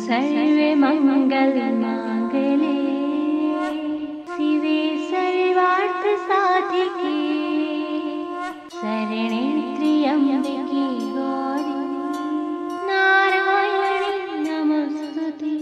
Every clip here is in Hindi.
सर्वे मंगल मांगले शिवे सर्वार्थ साधिके शरणे त्र्यंबके गौरी नारायणी नमस्तुते।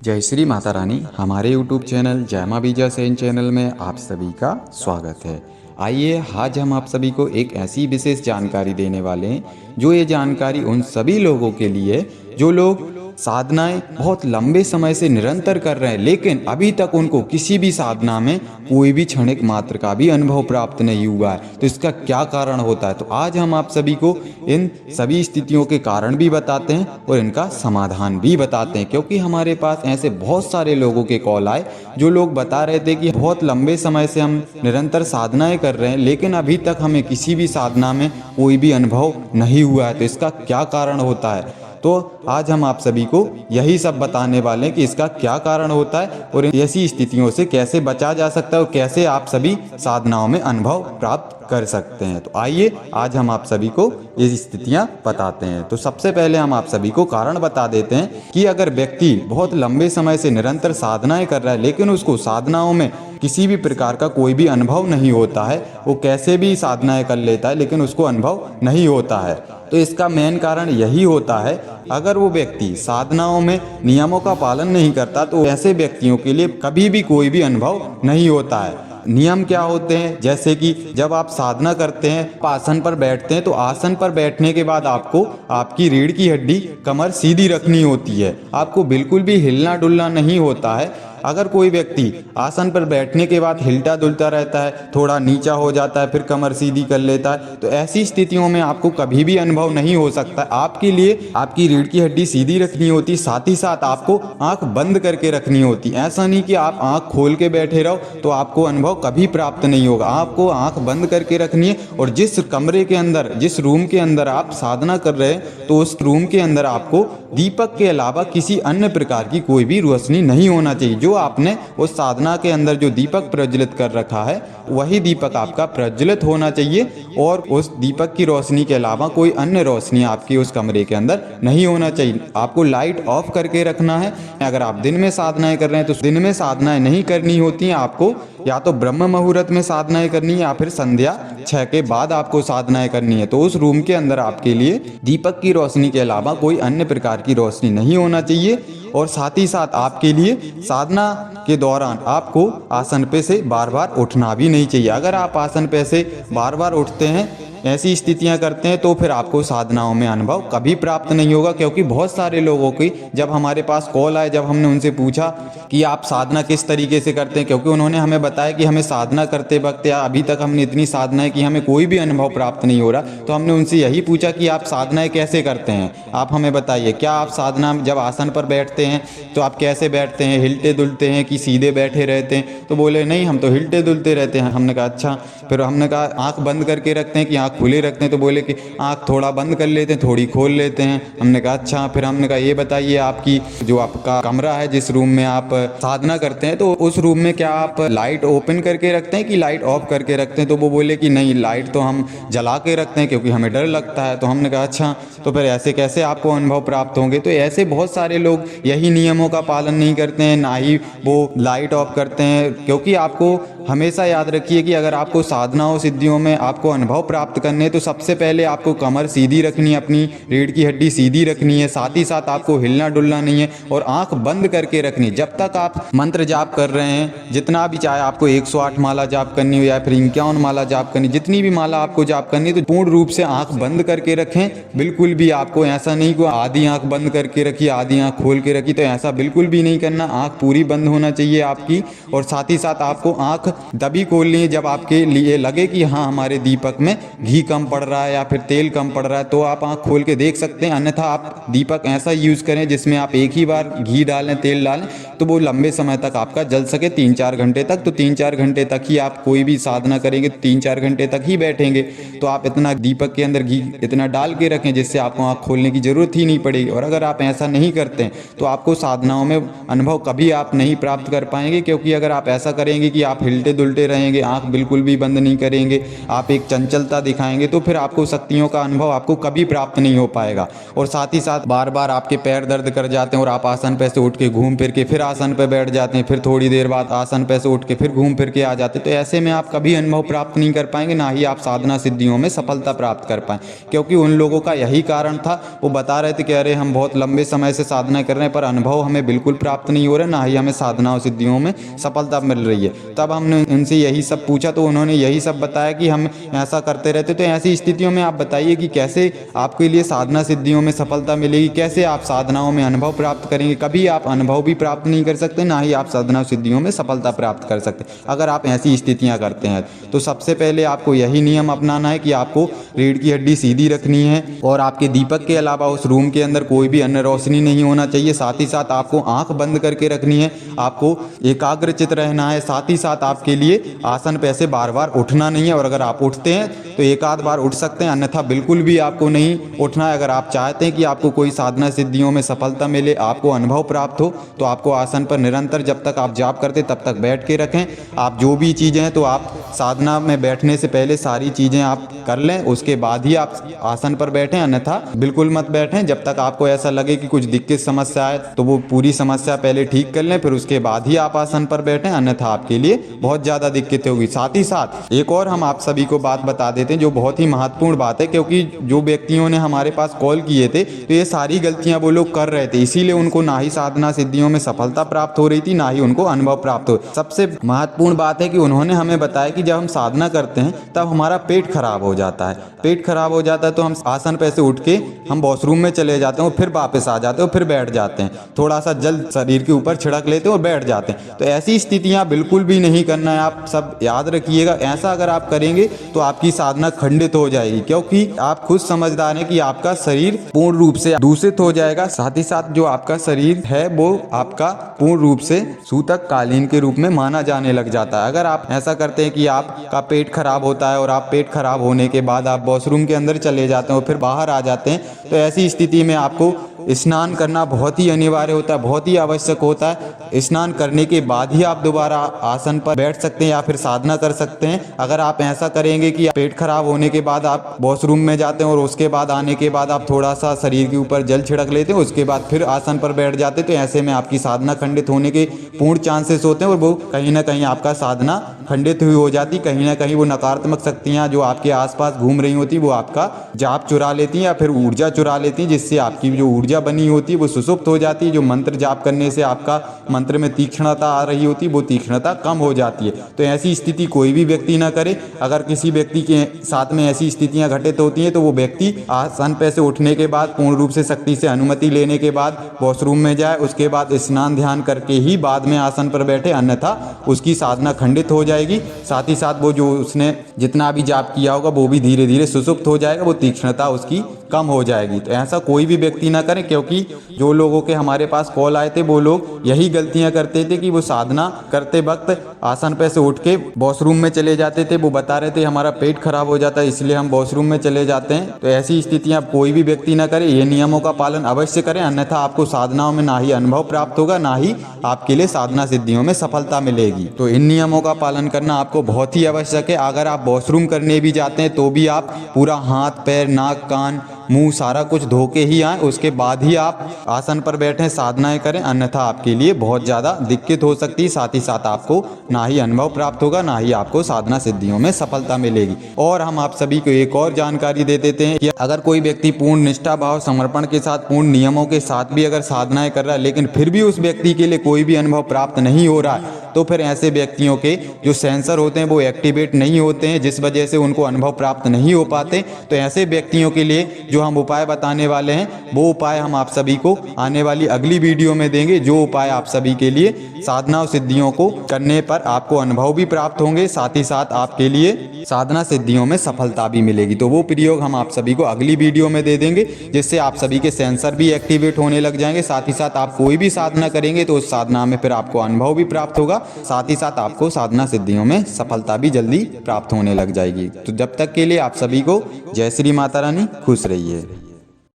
जय श्री माता रानी। हमारे YouTube चैनल जय मां बीजा सेन चैनल में आप सभी का स्वागत है। आइए आज हम आप सभी को एक ऐसी विशेष जानकारी देने वाले हैं जो ये जानकारी उन सभी लोगों के लिए जो लोग साधनाएं बहुत लंबे समय से निरंतर कर रहे हैं लेकिन अभी तक उनको किसी भी साधना में कोई भी क्षणिक मात्र का भी अनुभव प्राप्त नहीं हुआ है। तो इसका क्या कारण होता है, तो आज हम आप सभी को इन सभी स्थितियों के कारण भी बताते हैं और इनका समाधान भी बताते हैं। क्योंकि हमारे पास ऐसे बहुत सारे लोगों के कॉल आए जो लोग बता रहे थे कि बहुत लंबे समय से हम निरंतर साधनाएं कर रहे हैं लेकिन अभी तक हमें किसी भी साधना में कोई भी अनुभव नहीं हुआ है। तो इसका क्या कारण होता है, तो आज हम आप सभी को यही सब बताने वाले हैं कि इसका क्या कारण होता है और ऐसी स्थितियों से कैसे बचा जा सकता है और कैसे आप सभी साधनाओं में अनुभव प्राप्त कर सकते हैं। तो आइए आज हम आप सभी को ये स्थितियां बताते हैं। तो सबसे पहले हम आप सभी को कारण बता देते हैं कि अगर व्यक्ति बहुत लंबे समय से निरंतर साधनाएं कर रहा है लेकिन उसको साधनाओं में किसी भी प्रकार का कोई भी अनुभव नहीं होता है, वो कैसे भी साधनाएं कर लेता है लेकिन उसको अनुभव नहीं होता है, तो इसका मेन कारण यही होता है अगर वो व्यक्ति साधनाओं में नियमों का पालन नहीं करता तो ऐसे व्यक्तियों के लिए कभी भी कोई भी अनुभव नहीं होता है। नियम क्या होते हैं, जैसे कि जब आप साधना करते हैं आसन पर बैठते हैं तो आसन पर बैठने के बाद आपको आपकी रीढ़ की हड्डी कमर सीधी रखनी होती है, आपको बिल्कुल भी हिलना डुलना नहीं होता है। अगर कोई व्यक्ति आसन पर बैठने के बाद हिलता डुलता रहता है, थोड़ा नीचा हो जाता है, फिर कमर सीधी कर लेता है, तो ऐसी स्थितियों में आपको कभी भी अनुभव नहीं हो सकता। आपके लिए आपकी रीढ़ की हड्डी सीधी रखनी होती, साथ ही साथ आपको आंख बंद करके रखनी होती। ऐसा नहीं कि आप आंख खोल के बैठे रहो तो आपको अनुभव कभी प्राप्त नहीं होगा। आपको आंख बंद करके रखनी है और जिस कमरे के अंदर, जिस रूम के अंदर आप साधना कर रहे हैं तो उस रूम के अंदर आपको दीपक के अलावा किसी अन्य प्रकार की कोई भी रोशनी नहीं होना चाहिए। जो आपने उस साधना के अंदर जो दीपक प्रज्वलित कर रखा है वही दीपक आपका प्रज्वलित होना चाहिए और उस दीपक की रोशनी के अलावा कोई अन्य रोशनी आपकी उस कमरे के अंदर नहीं होना चाहिए। आपको लाइट ऑफ करके रखना है। अगर आप दिन में साधनाएं कर रहे हैं तो दिन में साधनाएं नहीं करनी होती हैं, आपको या तो ब्रह्म मुहूर्त में साधनाएं करनी है या फिर संध्या 6 के बाद आपको साधनाएं करनी है। तो उस रूम के अंदर आपके लिए दीपक की रोशनी के अलावा कोई अन्य प्रकार की रोशनी नहीं होना चाहिए और साथ ही साथ आपके लिए साधना के दौरान आपको आसन पे से बार बार उठना भी नहीं चाहिए। अगर आप आसन पे से बार बार उठते हैं, ऐसी स्थितियां करते हैं, तो फिर आपको साधनाओं में अनुभव कभी प्राप्त नहीं होगा। क्योंकि बहुत सारे लोगों की जब हमारे पास कॉल आए, जब हमने उनसे पूछा कि आप साधना किस तरीके से करते हैं, क्योंकि उन्होंने हमें बताया कि हमें साधना करते वक्त या अभी तक हमने इतनी साधनाएं की हमें कोई भी अनुभव प्राप्त नहीं हो रहा, तो हमने उनसे यही पूछा कि आप साधनाएं कैसे करते हैं, आप हमें बताइए। क्या आप साधना जब आसन पर बैठते हैं तो आप कैसे बैठते हैं, हिलते दुलते हैं कि सीधे बैठे रहते हैं? तो बोले नहीं, हम तो हिलते दुलते रहते हैं। हमने कहा अच्छा। फिर हमने कहा आँख बंद करके रखते हैं कि आँख खुले रखते हैं? तो बोले कि आँख थोड़ा बंद कर लेते हैं, थोड़ी खोल लेते हैं। हमने कहा अच्छा। फिर हमने कहा ये बताइए, आपकी जो आपका कमरा है जिस रूम में आप साधना करते हैं तो उस रूम में क्या आप लाइट ओपन करके रखते हैं कि लाइट ऑफ करके रखते हैं? तो वो बोले कि नहीं, लाइट तो हम जला के रखते हैं क्योंकि हमें डर लगता है। तो हमने कहा अच्छा, तो फिर ऐसे कैसे आपको अनुभव प्राप्त होंगे? तो ऐसे बहुत सारे लोग यही नियमों का पालन नहीं करते हैं, ना ही वो लाइट ऑफ करते हैं। क्योंकि आपको हमेशा याद रखिए कि अगर आपको साधनाओं सिद्धियों में आपको अनुभव प्राप्त करने तो सबसे पहले आपको कमर सीधी रखनी है, अपनी रीढ़ की हड्डी सीधी रखनी है, साथ ही साथ आपको हिलना डुलना नहीं है और आंख बंद करके रखनी है। जब तक आप मंत्र जाप कर रहे हैं, जितना भी, चाहे आपको 108 माला जाप करनी हो या फिर 51 माला जाप करनी, जितनी भी माला आपको जाप करनी है, तो पूर्ण रूप से आंख बंद करके रखें। बिल्कुल भी आपको ऐसा नहीं कि आधी आंख बंद करके रखी, आधी आंख खोल के रखी, तो ऐसा बिल्कुल भी नहीं करना। आंख पूरी बंद होना चाहिए आपकी और साथ ही साथ आपको आंख तभी खोलनी है जब आपके लिए लगे कि हाँ हमारे दीपक में घी कम पड़ रहा है या फिर तेल कम पड़ रहा है, तो आप आंख खोल के देख सकते हैं। अन्यथा आप दीपक ऐसा यूज़ करें जिसमें आप एक ही बार घी डालें, तेल डालें, तो वो लंबे समय तक आपका जल सके, 3-4 घंटे तक। तो 3-4 घंटे तक ही आप कोई भी साधना करेंगे तो 3-4 घंटे तक ही बैठेंगे। तो आप इतना दीपक के अंदर घी इतना डाल के रखें जिससे आपको आँख खोलने की ज़रूरत ही नहीं पड़ेगी। और अगर आप ऐसा नहीं करते हैं तो आपको साधनाओं में अनुभव कभी आप नहीं प्राप्त कर पाएंगे। क्योंकि अगर आप ऐसा करेंगे कि आप हिलते हिलते दुलटे रहेंगे, आँख बिल्कुल भी बंद नहीं करेंगे, आप एक चंचलता दिखाएंगे, तो फिर आपको शक्तियों का अनुभव आपको कभी प्राप्त नहीं हो पाएगा। और साथ ही साथ बार बार आपके पैर दर्द कर जाते हैं और आप आसन पे से उठ के घूम फिर के फिर आसन पे बैठ जाते हैं, फिर थोड़ी देर बाद आसन पे से उठ के फिर घूम फिर के आ जाते हैं, तो ऐसे में आप कभी अनुभव प्राप्त नहीं कर पाएंगे, ना ही आप साधना सिद्धियों में सफलता प्राप्त कर पाएँ। क्योंकि उन लोगों का यही कारण था, वो बता रहे थे कि अरे हम बहुत लंबे समय से साधना कर रहे हैं पर अनुभव हमें बिल्कुल प्राप्त नहीं हो रहा, ना ही हमें साधनाओं सिद्धियों में सफलता मिल रही है। तब हमने उनसे यही सब पूछा तो उन्होंने यही सब बताया कि हम ऐसा करते रहते। तो ऐसी स्थितियों में आप बताइए कि कैसे आपके लिए साधना सिद्धियों में सफलता मिलेगी, कैसे आप साधनाओं में अनुभव प्राप्त करेंगे। कभी आप अनुभव भी प्राप्त नहीं कर सकते, ना ही आप साधना सिद्धियों में सफलता प्राप्त कर सकते अगर आप ऐसी स्थितियां करते हैं। तो सबसे पहले आपको यही नियम अपनाना है कि आपको रीढ़ की हड्डी सीधी रखनी है और आपके दीपक के अलावा उस रूम के अंदर कोई भी अन्य रोशनी नहीं होना चाहिए। साथ ही साथ आपको आंख बंद करके रखनी है, आपको एकाग्रचित रहना है। साथ ही साथ आपके लिए आसन पे ऐसे बार बार उठना नहीं है, और अगर आप उठते हैं तो एक आध बार उठ सकते हैं, अन्यथा बिल्कुल भी आपको नहीं उठना है। अगर आप चाहते हैं कि आपको कोई साधना सिद्धियों में सफलता मिले, आपको अनुभव प्राप्त हो, तो आपको आसन पर निरंतर जब तक आप जाप करते तब तक बैठ के रखें। आप जो भी चीज़ें हैं तो आप साधना में बैठने से पहले सारी चीज़ें आप कर लें, उसके बाद ही आप आसन पर बैठें, अन्यथा बिल्कुल मत बैठें। जब तक आपको ऐसा लगे कि कुछ दिक्कत समस्या है तो वो पूरी समस्या पहले ठीक कर लें, फिर उसके बाद ही आप आसन पर बैठें, अन्यथा आपके लिए बहुत ज़्यादा दिक्कतें होगी। साथ ही साथ एक और हम आप सभी को बात बता देते हैं जो बहुत ही महत्वपूर्ण बात है, क्योंकि जो व्यक्तियों ने हमारे पास कॉल किए थे तो ये सारी गलतियां वो लोग कर रहे थे, इसीलिए उनको ना ही साधना सिद्धियों में सफलता प्राप्त हो रही थी, ना ही उनको अनुभव प्राप्त हो। सबसे महत्वपूर्ण बात है कि उन्होंने हमें बताया कि जब हम साधना करते हैं तब हमारा पेट खराब हो जाता है। पेट खराब हो जाता है तो हम आसन पे से उठ के हम वॉशरूम में चले जाते हैं और फिर वापस आ जाते हैं और फिर बैठ जाते हैं, थोड़ा सा जल शरीर के ऊपर छिड़क लेते हैं और बैठ जाते हैं। तो ऐसी स्थितियां बिल्कुल भी नहीं करना है, आप सब याद रखिएगा। ऐसा अगर आप करेंगे तो आपकी साधना खंडित हो जाएगी, क्योंकि आप खुद समझदार हैं कि आपका शरीर पूर्ण रूप से दूषित हो जाएगा। साथ ही साथ जो आपका शरीर है वो आपका पूर्ण रूप से सूतक कालीन के रूप में माना जाने लग जाता है। अगर आप ऐसा करते हैं कि आपका पेट खराब होता है और आप पेट खराब होने के बाद आप वॉशरूम के अंदर चले जाते हैं और फिर बाहर आ जाते हैं, तो ऐसी स्थिति में आपको स्नान करना बहुत ही अनिवार्य होता है, बहुत ही आवश्यक होता है। स्नान करने के बाद ही आप दोबारा आसन पर बैठ सकते हैं या फिर साधना कर सकते हैं। अगर आप ऐसा करेंगे कि पेट खराब होने के बाद आप वॉशरूम में जाते हैं और उसके बाद आने के बाद आप थोड़ा सा शरीर के ऊपर जल छिड़क लेते हैं, उसके बाद फिर आसन पर बैठ जाते हैं, तो ऐसे में आपकी साधना खंडित होने के पूर्ण चांसेस होते हैं और वो कहीं ना कहीं आपका साधना खंडित हुई हो जाती। कहीं ना कहीं वो नकारात्मक शक्तियाँ जो आपके आसपास घूम रही होती वो आपका जाप चुरा लेती हैं या फिर ऊर्जा चुरा लेती हैं, जिससे आपकी जो ऊर्जा बनी होती है वो सुसुप्त हो जाती है। जो मंत्र जाप करने से आपका मंत्र में तीक्ष्णता आ रही होती है वो तीक्ष्णता कम हो जाती है। तो ऐसी स्थिति कोई भी व्यक्ति ना करे। अगर किसी व्यक्ति के साथ में ऐसी स्थितियां घटित होती हैं तो वो व्यक्ति आसन पे से उठने के बाद पूर्ण रूप से शक्ति से अनुमति लेने के बाद वॉशरूम में जाए, उसके बाद स्नान ध्यान करके ही बाद में आसन पर बैठे, अन्यथा उसकी साधना खंडित हो जाएगी। साथ ही साथ वो जो उसने जितना भी जाप किया होगा वो भी धीरे धीरे सुसुप्त हो जाएगा, वो तीक्ष्णता उसकी कम हो जाएगी। तो ऐसा कोई भी व्यक्ति ना करे, क्योंकि जो लोगों के हमारे पास कॉल आए थे वो लोग यही गलतियां करते थे कि वो साधना करते वक्त आसन पे से उठ के वॉशरूम में चले जाते थे। वो बता रहे थे हमारा पेट खराब हो जाता है इसलिए हम वॉशरूम में चले जाते हैं। तो ऐसी स्थितियां कोई भी व्यक्ति ना करे, ये नियमों का पालन अवश्य करें, अन्यथा आपको साधनाओं में ना ही अनुभव प्राप्त होगा, ना ही आपके लिए साधना सिद्धियों में सफलता मिलेगी। तो इन नियमों का पालन करना आपको बहुत ही आवश्यक है। अगर आप वॉशरूम करने भी जाते हैं तो भी आप पूरा हाथ पैर नाक कान मुंह सारा कुछ धो के ही आए, उसके बाद ही आप आसन पर बैठें, साधनाएं करें, अन्यथा आपके लिए बहुत ज़्यादा दिक्कत हो सकती है। साथ ही साथ आपको ना ही अनुभव प्राप्त होगा, ना ही आपको साधना सिद्धियों में सफलता मिलेगी। और हम आप सभी को एक और जानकारी दे देते हैं कि अगर कोई व्यक्ति पूर्ण निष्ठा भाव समर्पण के साथ पूर्ण नियमों के साथ भी अगर साधनाएं कर रहा है लेकिन फिर भी उस व्यक्ति के लिए कोई भी अनुभव प्राप्त नहीं हो रहा है, तो फिर ऐसे व्यक्तियों के जो सेंसर होते हैं वो एक्टिवेट नहीं होते हैं, जिस वजह से उनको अनुभव प्राप्त नहीं हो पाते। तो ऐसे व्यक्तियों के लिए जो हम उपाय बताने वाले हैं वो उपाय हम आप सभी को आने वाली अगली वीडियो में देंगे, जो उपाय आप सभी के लिए साधना और सिद्धियों को करने पर आपको अनुभव भी प्राप्त होंगे, साथ ही साथ आपके लिए साधना सिद्धियों में सफलता भी मिलेगी। तो वो प्रयोग हम आप सभी को अगली वीडियो में दे देंगे, जिससे आप सभी के सेंसर भी एक्टिवेट होने लग जाएंगे। साथ ही साथ आप कोई भी साधना करेंगे तो उस साधना में फिर आपको अनुभव भी प्राप्त होगा, साथ ही साथ आपको साधना सिद्धियों में सफलता भी जल्दी प्राप्त होने लग जाएगी। तो जब तक के लिए आप सभी को जय श्री माता रानी, खुश रहिए।